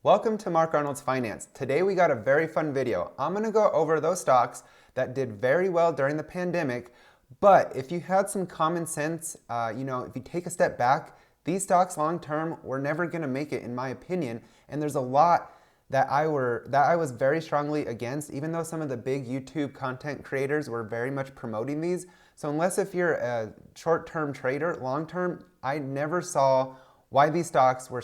Welcome to Mark Arnold's Finance. Today we got a very fun video. I'm going to go over those stocks that did very well during the pandemic, but if you had some common sense, if you take a step back, these stocks long term were never going to make it in my opinion, and there's a lot that I was very strongly against, even though some of the big YouTube content creators were very much promoting these. So unless if you're a short-term trader, long-term, I never saw why these stocks were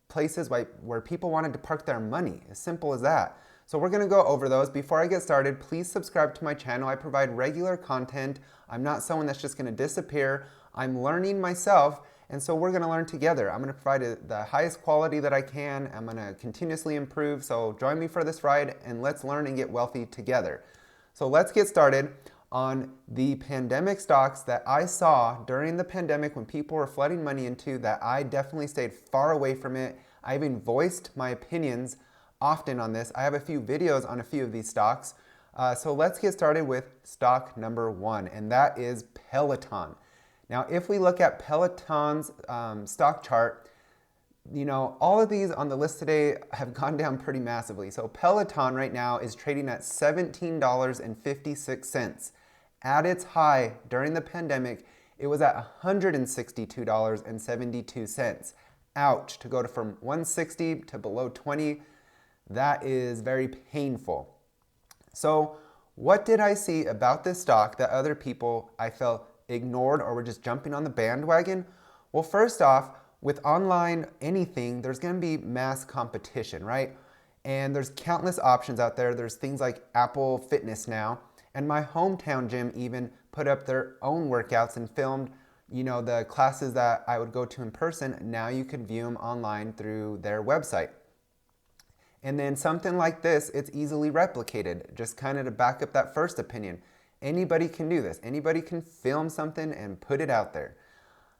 places where people wanted to park their money. As simple as that. So we're going to go over those. Before I get started, please subscribe to my channel. I provide regular content. I'm not someone that's just going to disappear. I'm learning myself, and so we're going to learn together. I'm going to provide the highest quality that I can. I'm going to continuously improve. So join me for this ride and let's learn and get wealthy together. So let's get started on the pandemic stocks that I saw during the pandemic when people were flooding money into that I definitely stayed far away from it. I even voiced my opinions often on this. I have a few videos on a few of these stocks. So let's get started with stock number one, and that is Peloton. Now, if we look at Peloton's stock chart, all of these on the list today have gone down pretty massively. So Peloton right now is trading at $17.56. At its high during the pandemic, it was at $162.72. Ouch, to go from 160 to below 20, that is very painful. So what did I see about this stock that other people I felt ignored or were just jumping on the bandwagon? Well, first off, with online anything, there's going to be mass competition, right? And there's countless options out there. There's things like Apple Fitness now. And my hometown gym even put up their own workouts and filmed, the classes that I would go to in person. Now you can view them online through their website. And then something like this, it's easily replicated. Just kind of to back up that first opinion. Anybody can do this. Anybody can film something and put it out there.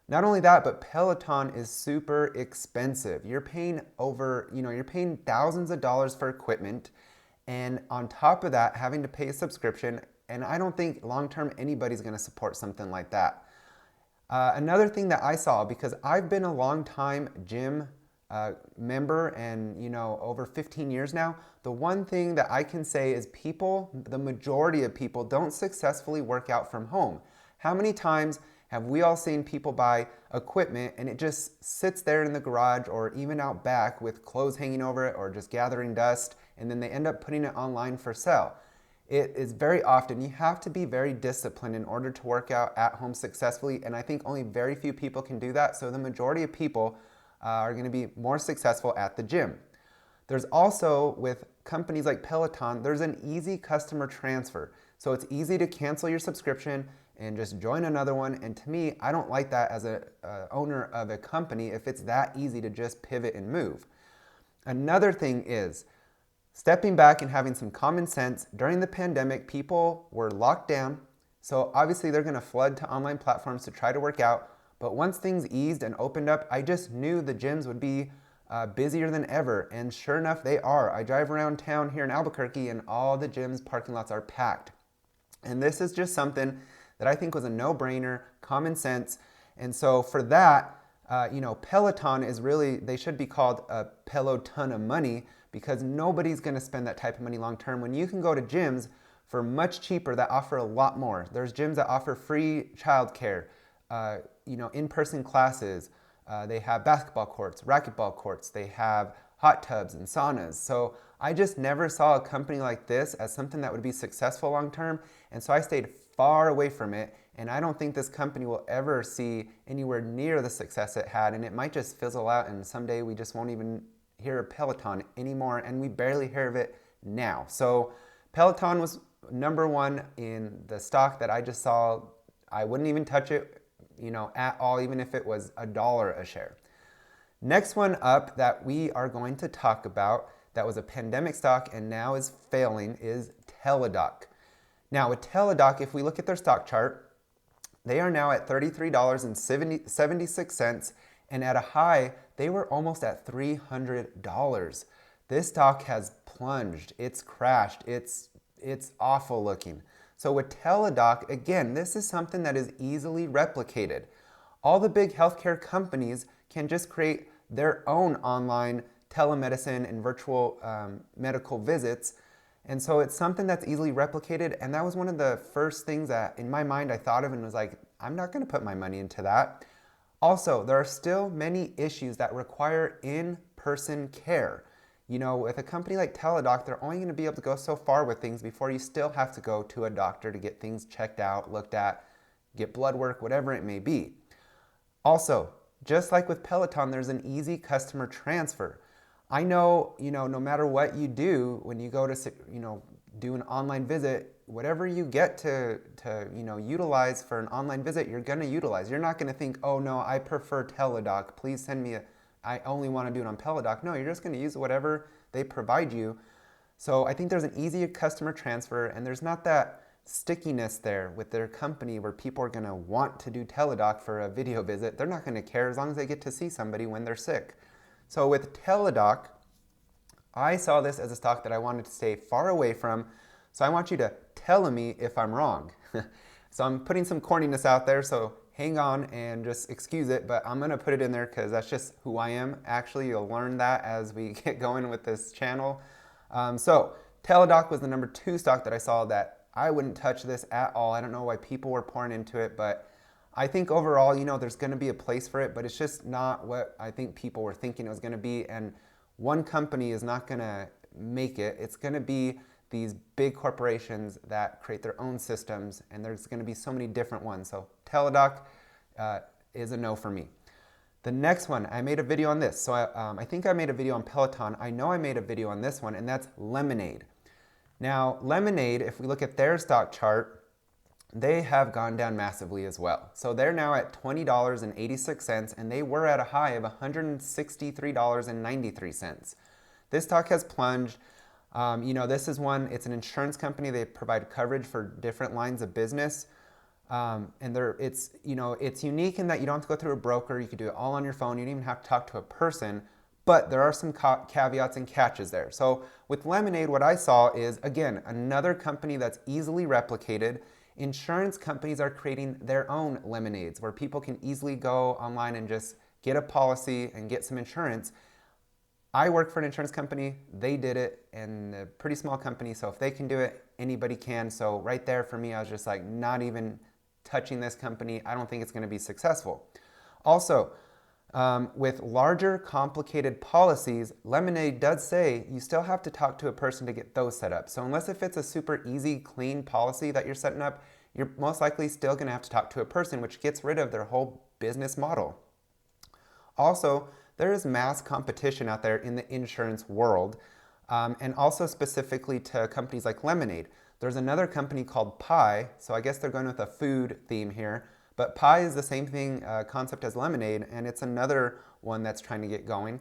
Not only that, but Peloton is super expensive. You're paying you're paying thousands of dollars for equipment. And on top of that, having to pay a subscription, and I don't think long-term anybody's going to support something like that. Another thing that I saw, because I've been a long-time gym member and, over 15 years now, the one thing that I can say is the majority of people don't successfully work out from home. How many times have we all seen people buy equipment and it just sits there in the garage or even out back with clothes hanging over it or just gathering dust, and then they end up putting it online for sale? It is very often, you have to be very disciplined in order to work out at home successfully, and I think only very few people can do that, so the majority of people are going to be more successful at the gym. There's also, with companies like Peloton, there's an easy customer transfer. So it's easy to cancel your subscription and just join another one. And to me, I don't like that as an owner of a company if it's that easy to just pivot and move. Another thing is stepping back and having some common sense. During the pandemic, people were locked down. So obviously they're going to flood to online platforms to try to work out. But once things eased and opened up, I just knew the gyms would be busier than ever. And sure enough, they are. I drive around town here in Albuquerque and all the gyms parking lots are packed. And this is just something that I think was a no-brainer, common sense. And so for that, Peloton is really, they should be called a Peloton of money, because nobody's going to spend that type of money long term when you can go to gyms for much cheaper that offer a lot more. There's gyms that offer free childcare, in-person classes. They have basketball courts, racquetball courts. They have hot tubs and saunas. So I just never saw a company like this as something that would be successful long term. And so I stayed far away from it. And I don't think this company will ever see anywhere near the success it had. And it might just fizzle out, and someday we just won't even hear of Peloton anymore. And we barely hear of it now. So Peloton was number one in the stock that I just saw. I wouldn't even touch it, at all, even if it was $1 a share. Next one up that we are going to talk about that was a pandemic stock and now is failing is Teledoc. Now with Teledoc, if we look at their stock chart, they are now at $33.76, and at a high, they were almost at $300. This stock has plunged, it's crashed, it's awful looking. So with Teledoc, again, this is something that is easily replicated. All the big healthcare companies can just create their own online telemedicine and virtual medical visits. And so it's something that's easily replicated. And that was one of the first things that in my mind I thought of and was like, I'm not going to put my money into that. Also, there are still many issues that require in-person care. You know, with a company like Teledoc, they're only going to be able to go so far with things before you still have to go to a doctor to get things checked out, looked at, get blood work, whatever it may be. Also, just like with Peloton, there's an easy customer transfer. I know, no matter what you do, when you go to, do an online visit, whatever you get to utilize for an online visit, you're going to utilize. You're not going to think, oh no, I prefer Teledoc. Please send me I only want to do it on Teledoc. No, you're just going to use whatever they provide you. So I think there's an easy customer transfer, and there's not that stickiness there with their company where people are going to want to do Teledoc for a video visit. They're not going to care as long as they get to see somebody when they're sick. So with Teledoc, I saw this as a stock that I wanted to stay far away from. So I want you to tell me if I'm wrong. So I'm putting some corniness out there, so hang on and just excuse it, but I'm gonna put it in there because that's just who I am. Actually, you'll learn that as we get going with this channel. So Teledoc was the number 2 stock that I saw that I wouldn't touch this at all. I don't know why people were pouring into it, but I think overall, there's gonna be a place for it, but it's just not what I think people were thinking it was gonna be. And one company is not gonna make it. It's gonna be these big corporations that create their own systems, and there's going to be so many different ones. So Teledoc is a no for me. The next one, I made a video on this. So I think I made a video on Peloton. I know I made a video on this one, and that's Lemonade. Now, Lemonade, if we look at their stock chart, they have gone down massively as well. So they're now at $20.86, and they were at a high of $163.93. This stock has plunged. This is one, it's an insurance company. They provide coverage for different lines of business. It's unique in that you don't have to go through a broker. You can do it all on your phone. You don't even have to talk to a person, but there are some caveats and catches there. So with Lemonade, what I saw is, again, another company that's easily replicated. Insurance companies are creating their own lemonades where people can easily go online and just get a policy and get some insurance. I work for an insurance company, they did it, and a pretty small company, so if they can do it, anybody can. So right there for me, I was just like, not even touching this company. I don't think it's gonna be successful. Also, with larger, complicated policies, Lemonade does say you still have to talk to a person to get those set up. So unless if it's a super easy, clean policy that you're setting up, you're most likely still gonna have to talk to a person, which gets rid of their whole business model. Also, there is mass competition out there in the insurance world, and also specifically to companies like Lemonade. There's another company called Pi, so I guess they're going with a food theme here, but Pi is the same thing, concept as Lemonade, and it's another one that's trying to get going.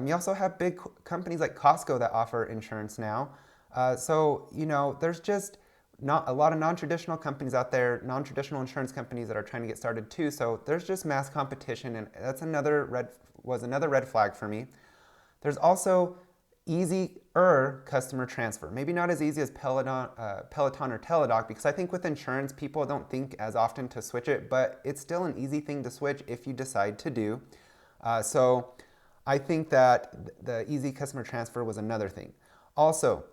You also have big companies like Costco that offer insurance now. There's just not a lot of non-traditional companies out there, non-traditional insurance companies that are trying to get started too, so there's just mass competition, and that's another red flag for me. There's also easier customer transfer. Maybe not as easy as Peloton or Teledoc, because I think with insurance, people don't think as often to switch it, but it's still an easy thing to switch if you decide to do. So I think that the easy customer transfer was another thing. Also,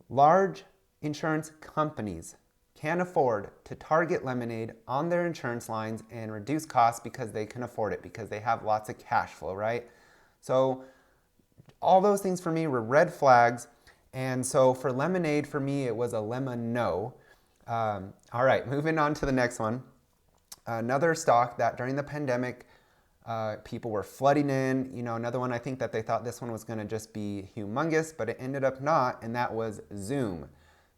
large insurance companies can afford to target Lemonade on their insurance lines and reduce costs because they can afford it, because they have lots of cash flow, right? So all those things for me were red flags. And so for Lemonade, for me, it was a lemon no. All right, moving on to the next one. Another stock that during the pandemic, people were flooding in. Another one, I think that they thought this one was gonna just be humongous, but it ended up not, and that was Zoom.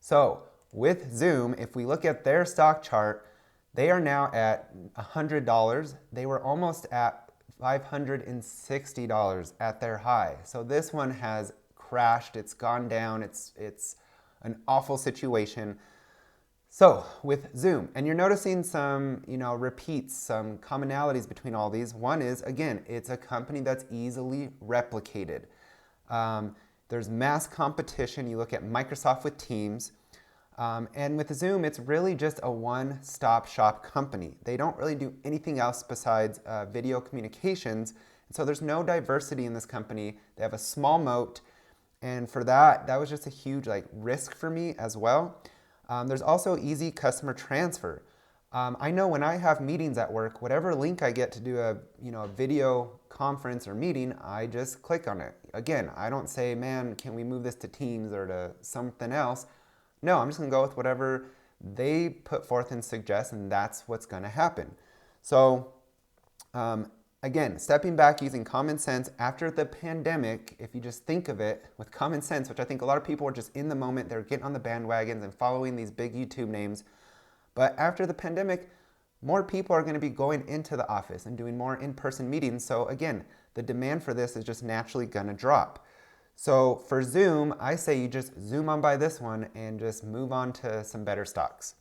So with Zoom, if we look at their stock chart, they are now at $100. They were almost at $560 at their high. So this one has crashed, it's gone down, it's an awful situation. So with Zoom, and you're noticing some, repeats, some commonalities between all these. One is, again, it's a company that's easily replicated. There's mass competition. You look at Microsoft with Teams. And with Zoom, it's really just a one-stop shop company. They don't really do anything else besides video communications, And so there's no diversity in this company. They have a small moat. And for that, that was just a huge risk for me as well. There's also easy customer transfer. I know when I have meetings at work, whatever link I get to do a video conference or meeting, I just click on it. Again, I don't say, man, can we move this to Teams or to something else? No, I'm just gonna go with whatever they put forth and suggest, and that's what's gonna happen. So again, stepping back using common sense after the pandemic, if you just think of it with common sense, which I think a lot of people are just in the moment, they're getting on the bandwagons and following these big YouTube names. But after the pandemic, more people are going to be going into the office and doing more in-person meetings. So again, the demand for this is just naturally going to drop. So for Zoom, I say you just zoom on by this one and just move on to some better stocks.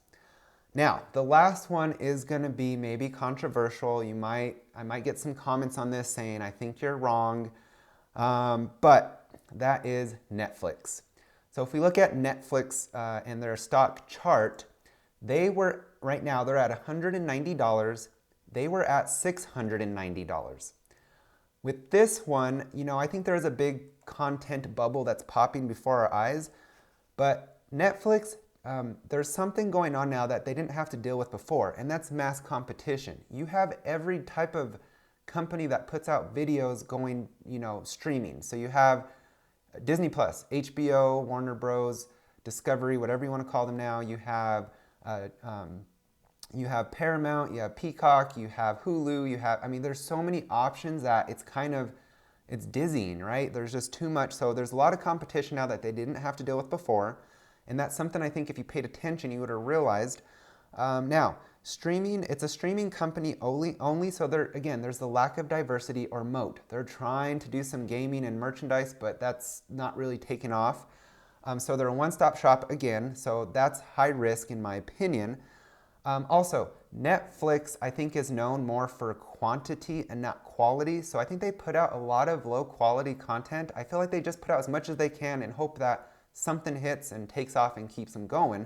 Now, the last one is going to be maybe controversial. I might get some comments on this saying, I think you're wrong, but that is Netflix. So if we look at Netflix and their stock chart, right now they're at $190. They were at $690. With this one, I think there's a big content bubble that's popping before our eyes, but Netflix, there's something going on now that they didn't have to deal with before, and that's mass competition. You have every type of company that puts out videos going, streaming. So you have Disney Plus, HBO, Warner Bros, Discovery, whatever you want to call them now. You have Paramount, you have Peacock, you have Hulu, there's so many options that it's dizzying, right? There's just too much. So there's a lot of competition now that they didn't have to deal with before. And that's something I think if you paid attention, you would have realized. Now, streaming, it's a streaming company only. So there's the lack of diversity or moat. They're trying to do some gaming and merchandise, but that's not really taken off. So they're a one-stop shop again. So that's high risk in my opinion. Also, Netflix, I think, is known more for quantity and not quality. So I think they put out a lot of low quality content. I feel like they just put out as much as they can and hope that something hits and takes off and keeps them going.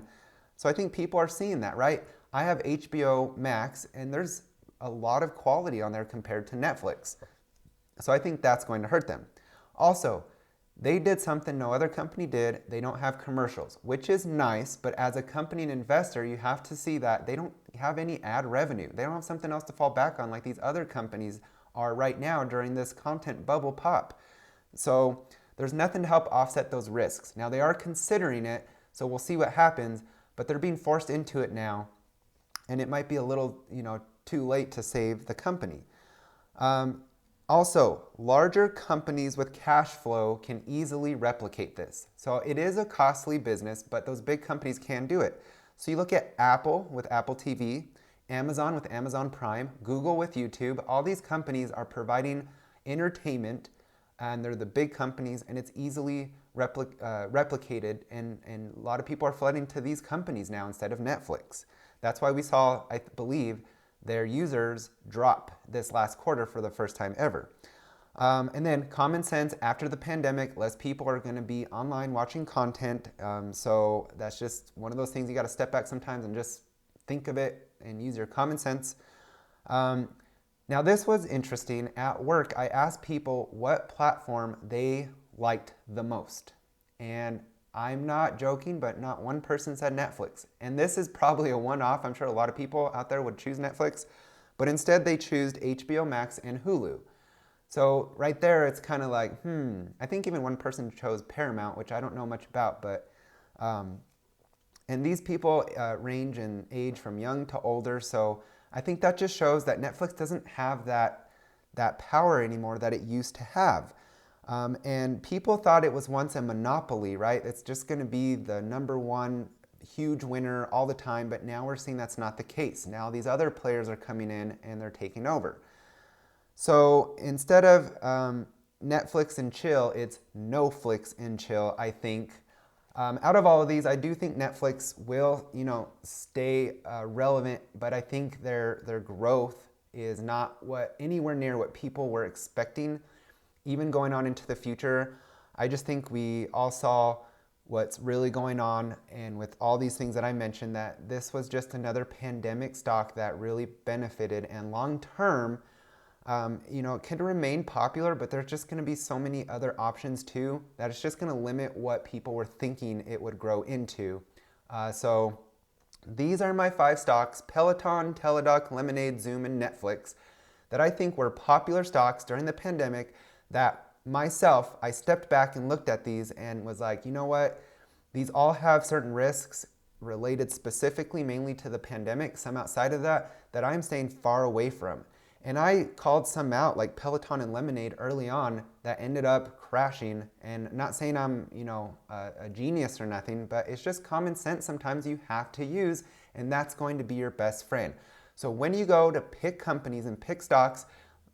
So I think people are seeing that, right? I have HBO Max and there's a lot of quality on there compared to Netflix. So I think that's going to hurt them. Also, they did something no other company did. They don't have commercials, which is nice, but as a company and investor, you have to see that they don't have any ad revenue. They don't have something else to fall back on like these other companies are right now during this content bubble pop. So there's nothing to help offset those risks. Now they are considering it, so we'll see what happens, but they're being forced into it now, and it might be a little, too late to save the company. Also, larger companies with cash flow can easily replicate this. So it is a costly business, but those big companies can do it. So you look at Apple with Apple TV, Amazon with Amazon Prime, Google with YouTube. All these companies are providing entertainment, and they're the big companies, and it's easily replicated, and a lot of people are flooding to these companies now instead of Netflix. That's why we saw, I believe, their users drop this last quarter for the first time ever. And then common sense, after the pandemic, less people are going to be online watching content. So that's just one of those things you got to step back sometimes and just think of it and use your common sense. Now this was interesting. At work, I asked people what platform they liked the most. And I'm not joking, but not one person said Netflix. And this is probably a one-off. I'm sure a lot of people out there would choose Netflix, but instead they chose HBO Max and Hulu. So right there, it's kind of like, I think even one person chose Paramount, which I don't know much about, but, and these people range in age from young to older. So I think that just shows that Netflix doesn't have that power anymore that it used to have. And people thought it was once a monopoly, right? It's just going to be the number one huge winner all the time, but now we're seeing that's not the case. Now these other players are coming in and they're taking over. So instead of Netflix and chill, it's no-flix and chill, I think. Out of all of these, I do think Netflix will, stay relevant, but I think their growth is not anywhere near what people were expecting. Even going on into the future, I just think we all saw what's really going on, and with all these things that I mentioned, that this was just another pandemic stock that really benefited, and long term, It can remain popular, but there's just going to be so many other options too that it's just going to limit what people were thinking it would grow into. So these are my 5 stocks: Peloton, Teledoc, Lemonade, Zoom, and Netflix, that I think were popular stocks during the pandemic that myself, I stepped back and looked at these and was like, you know what? These all have certain risks related specifically mainly to the pandemic, some outside of that, that I'm staying far away from. And I called some out, like Peloton and Lemonade, early on, that ended up crashing. And not saying I'm, a genius or nothing, but it's just common sense sometimes you have to use, and that's going to be your best friend. So when you go to pick companies and pick stocks,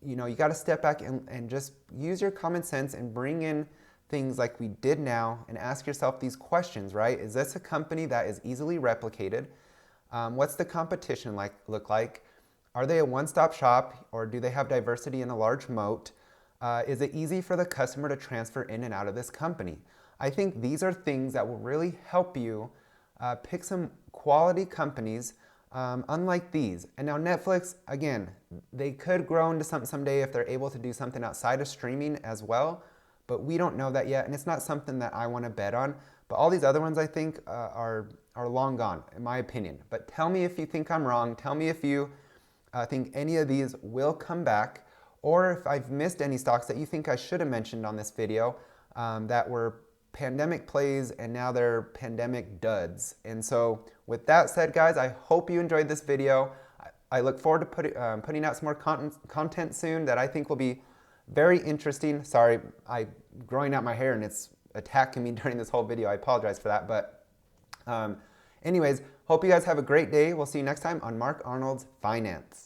you got to step back and just use your common sense and bring in things like we did now and ask yourself these questions, right? Is this a company that is easily replicated? What's the competition look like? Are they a one-stop shop, or do they have diversity in a large moat? Is it easy for the customer to transfer in and out of this company? I think these are things that will really help you pick some quality companies unlike these. And now Netflix, again, they could grow into something someday if they're able to do something outside of streaming as well, but we don't know that yet, and it's not something that I want to bet on. But all these other ones, I think, are long gone, in my opinion. But tell me if you think I'm wrong. Tell me if you think any of these will come back, or if I've missed any stocks that you think I should have mentioned on this video that were pandemic plays and now they're pandemic duds. And so with that said, guys, I hope you enjoyed this video. I look forward to putting out some more content soon that I think will be very interesting. Sorry, I'm growing out my hair and it's attacking me during this whole video. I apologize for that. But anyways, hope you guys have a great day. We'll see you next time on Mark Arnold's Finance.